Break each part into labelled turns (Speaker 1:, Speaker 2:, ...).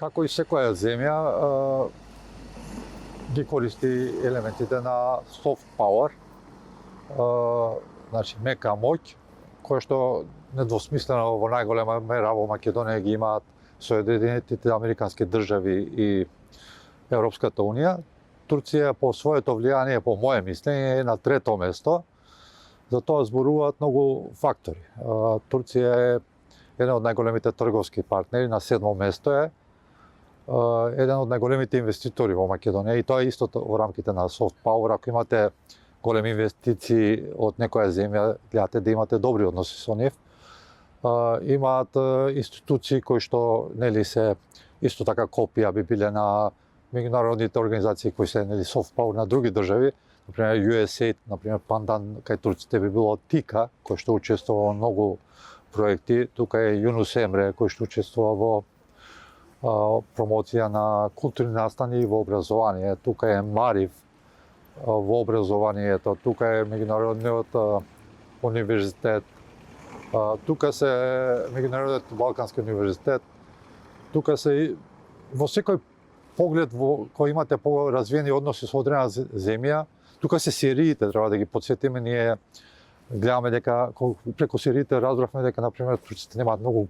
Speaker 1: како и секоја земја, ги користи елементите на soft power, значи мека моќ, која што недвосмислено во најголема мера во Македонија ги имаат Соединетите американски држави и Европската унија. Турција по своето влијание, по моје мислење, е на трето место. За тоа зборуваат многу фактори. Турција е еден од најголемите трговски партнери, на седмо место е, еден од најголемите инвеститори во Македонија, и тоа е исто во рамките на soft power. Ако имате големи инвестиции од некоја земја, гледате да имате добри односи со нив. Имаат институции кои што нели се исто така копија би биле на меѓународните организации кои се нели soft power на други држави, например USAID, например Пандан кај турците би било ТИКА, кој што учествува во многу проекти, тука е Юнус Емре кој што учествува во промоција на културни настани во образование, тука е Марив во образованието, тука е меѓународниот универзитет, тука се меѓународниот Балкански универзитет, тука се во секој поглед во кој имате по-развиени односи со одредена земја, тука се сириите, треба да ги потсетиме, ние гледаме дека преку сириите разбравме дека например турците немаат многу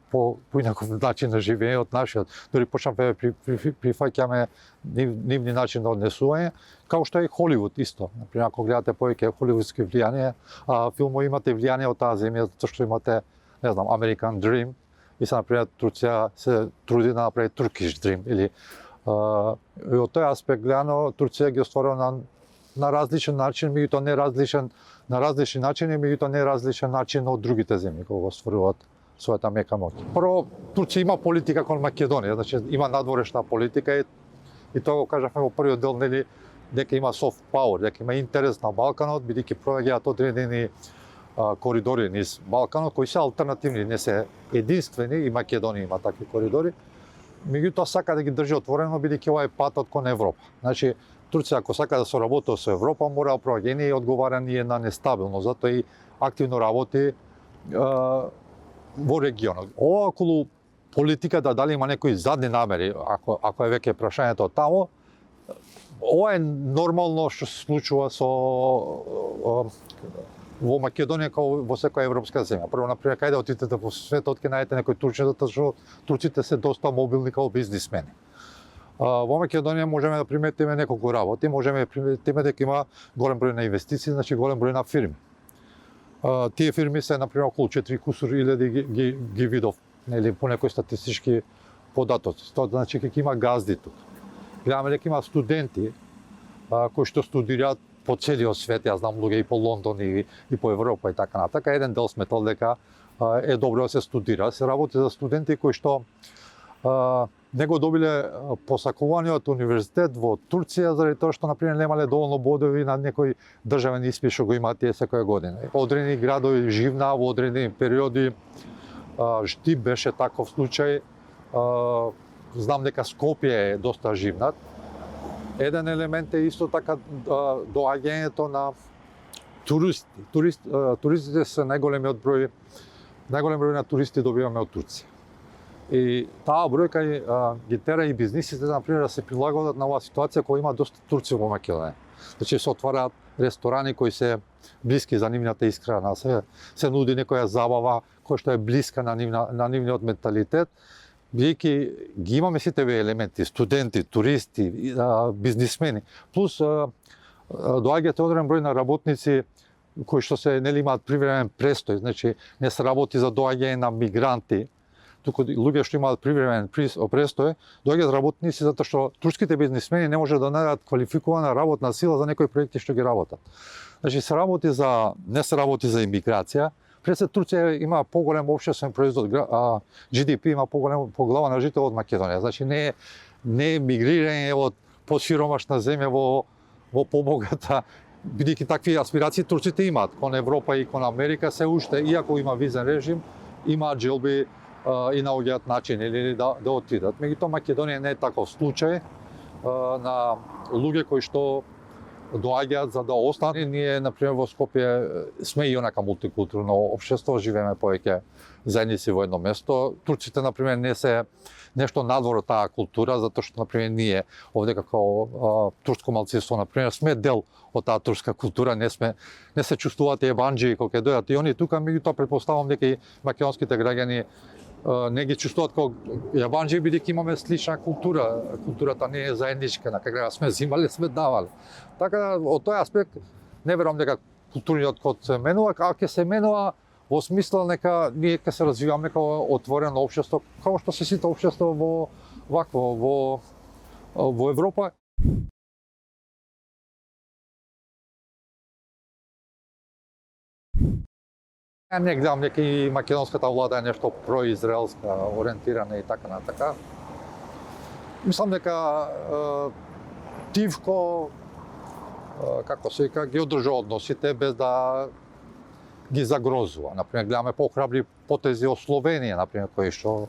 Speaker 1: поинаков начин на живење од нашиот. Дори почнавме прифаќаме нивни начин на однесување, како што е и Холивуд исто. Например, ако гледате повеќе холивудски влијание, филмови имате влијание од таа земја затоа што имате, не знам, American Dream, и се например Турција се труди да направи Turkish Dream или и од тој аспект гледано Турција ги остварува на различен начин, меѓутоа не различен на различни начини, меѓутоа не различен начин од другите земји кои го остваруваат својата мека моќ. Прво, Турција има политика кон Македонија, значи има надворешна политика и тоа го кажавме во првиот дел, нели, дека има soft power, дека има интерес на Балканот, бидејќи проаѓаат одредени коридори низ Балканот кои се алтернативни, не се единствени, и Македонија има такви коридори. Меѓутоа сака да ги држи отворено бидејќи ова е патот кон Европа. Значи Турција ако сака да соработува со Европа, мора проаѓање и одговарање на нестабилност, затоа и активно работи во регионот. Ова околу политиката дали има некои задни намери, ако е веќе прашањето таму, ова е нормално што се случува со во Македонија како во секоја европска земја. Прво, например, кај да отидете во светот, ќе најдете некој турчин, затоа што турците се доста мобилни како бизнисмени. Во Македонија можеме да приметиме неколку работи, можеме да приметиме дека има голем број на инвестиции, значи голем број на фирми. Тие фирми се, например, околу 4.000 ги видов, нели, по некои статистички податоци. Тоа значи дека има газди тука. Гледаме дека има студенти кои што студираат по целиот свет, јас знам луѓе и по Лондон и по Европа и така натака. Еден дел сметал дека е добро да се студира. Се работи за студенти кои што не го добиле посакуваниот универзитет во Турција заради тоа што например немале доволно бодови на некој државен испит што го имаат тие секоја година. Одредени градови живна во одредени периоди, Штип беше таков случај, знам дека Скопје е доста живнат. Еден елемент е исто така доаѓањето на туристи. Туристите се најголем број на туристи добиваме од Турција. И таа бројка ги тера и бизнисите, например, да се прилагодат на оваа ситуација која има доста турци во Македонија. Значи се отвараат ресторани кои се блиски за нивната исхрана, се нуди некоја забава која што е блиска на нивниот менталитет, бидејќи ги имаме сите овие елементи, студенти, туристи, бизнисмени, плюс доаѓате одреден број на работници кои што се нели имаат привремен престој, значи не се работи за доаѓање на мигранти, туку луѓе што имаат привремен престој, доаѓаат работници затоа што турските бизнисмени не може да најдат квалификувана работна сила за некои проекти што ги работат. Значи не се работи за имиграција. Пред Турција има поголем општествен производ, GDP има по глава на жител од Македонија. Значи не е мигрирање од посиромашна земја во побогата, бидејќи такви аспирации турците имаат кон Европа и кон Америка се уште, иако има визен режим, имаат желби и наоѓаат начин или да отидат. Меѓутоа Македонија не е таков случај на луѓе кои што доаѓаат за да останат. Ние, например, во Скопје сме и онака мултикултурно општество, живееме повеќе заедници во едно место. Турците, например, не се нешто надвор од таа култура, затоа што, например, ние овде како турско малцинство, например, сме дел од таа турска култура, не се чувствуваат еванџеи кога ќе дојдат и они тука, меѓутоа претпоставам дека и македонските граѓани не ги чувствуваат како еванџеи, бидејќи имаме слична култура. Културата не е заедничка, на крај сме зимале, сме давале. Така од тој аспект не верувам дека културниот код се менува, а ќе се менува во смисла нека ние ќе се развиваме како отворено општество, како што се сите општества во Европа. Не гледам дека и македонската влада е нешто произраелска ориентирана и така натака. Мислам дека Тивко, како се вика, ги одржува односите без да ги загрозува. Например, гледаме похрабри потези од Словенија, например, кои што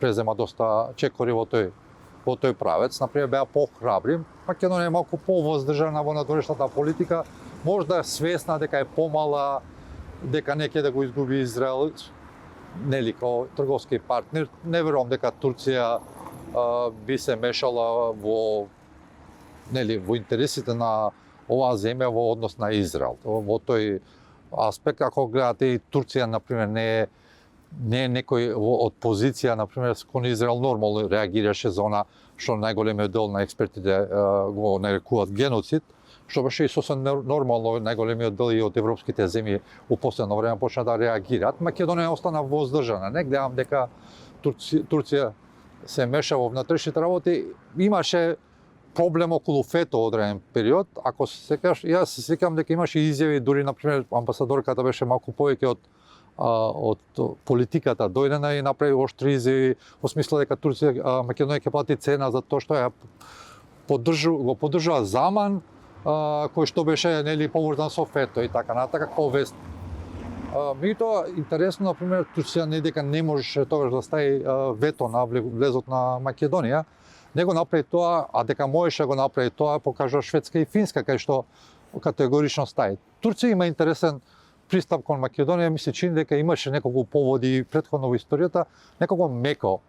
Speaker 1: презема доста чекори во тој правец. Например, беа похрабри. Македонија е малку повоздржана во надворешната политика, можда е свесна дека е помала, дека не ќе да го изгуби Израел, нели, како трговски партнер. Не верувам дека Турција би се мешала во интересите на оваа земја во однос на Израел. Во тој аспект, ако гледате, и Турција, например, не е некој од позиција, например, кон Израел нормално реагираше за она што најголемиот дел на експертите го нарекуваат геноцид, што беше и сосем нормално, најголемиот дел и од европските земји во последно време почна да реагираат. Македонија остана воздржана. Не гледам дека Турција се меша во внатрешните работи. Имаше проблем околу ФЕТО одреден период. Ако се сеќаш, јас се сеќам дека имаше изјави, дури, например, амбасадорката беше малку повеќе од политиката дојдена и направи оштри изјави во смисла дека Македонија ќе плати цена за тоа што ја го поддржува Заман, кој што беше, нели, поврзан со ФЕТО и така натака, како вест. Меѓутоа, интересно, например, Турција не дека не можеше тогаш да стави вето на влезот на Македонија, не го направи тоа, а дека можеше го направи тоа, покажа Шведска и Финска, кај што категорично стаи. Турција има интересен пристап кон Македонија, ми се чини дека имаше неколку поводи претходно во историјата, неколку меко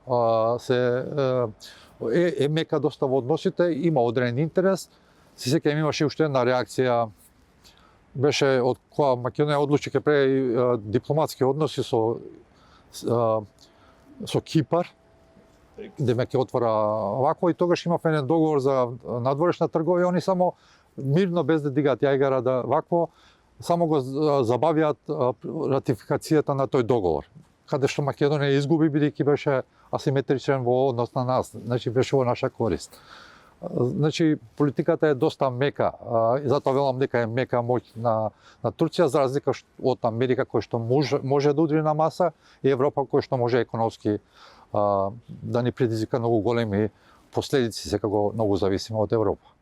Speaker 1: е мека доста во односите, има одреден интерес. Се сеќавам, имаше уште една реакција, беше од која Македонија одлучи ќе прави дипломатски односи со Кипар, дека ќе отвора вако, и тогаш имав еден договор за надворешна трговија, они само мирно, без да дигаат јајгара да вакво, само го забавиат ратификацијата на тој договор, каде што Македонија изгуби, бидејќи беше асиметричен во однос на нас, значи беше во наша корист. Значи, политиката е доста мека, и затоа велам дека е мека моќ на Турција, за разлика од Америка, кој што може да удри на маса, и Европа, кој што може економски да ни предизвика многу големи последици, секако многу зависиме од Европа.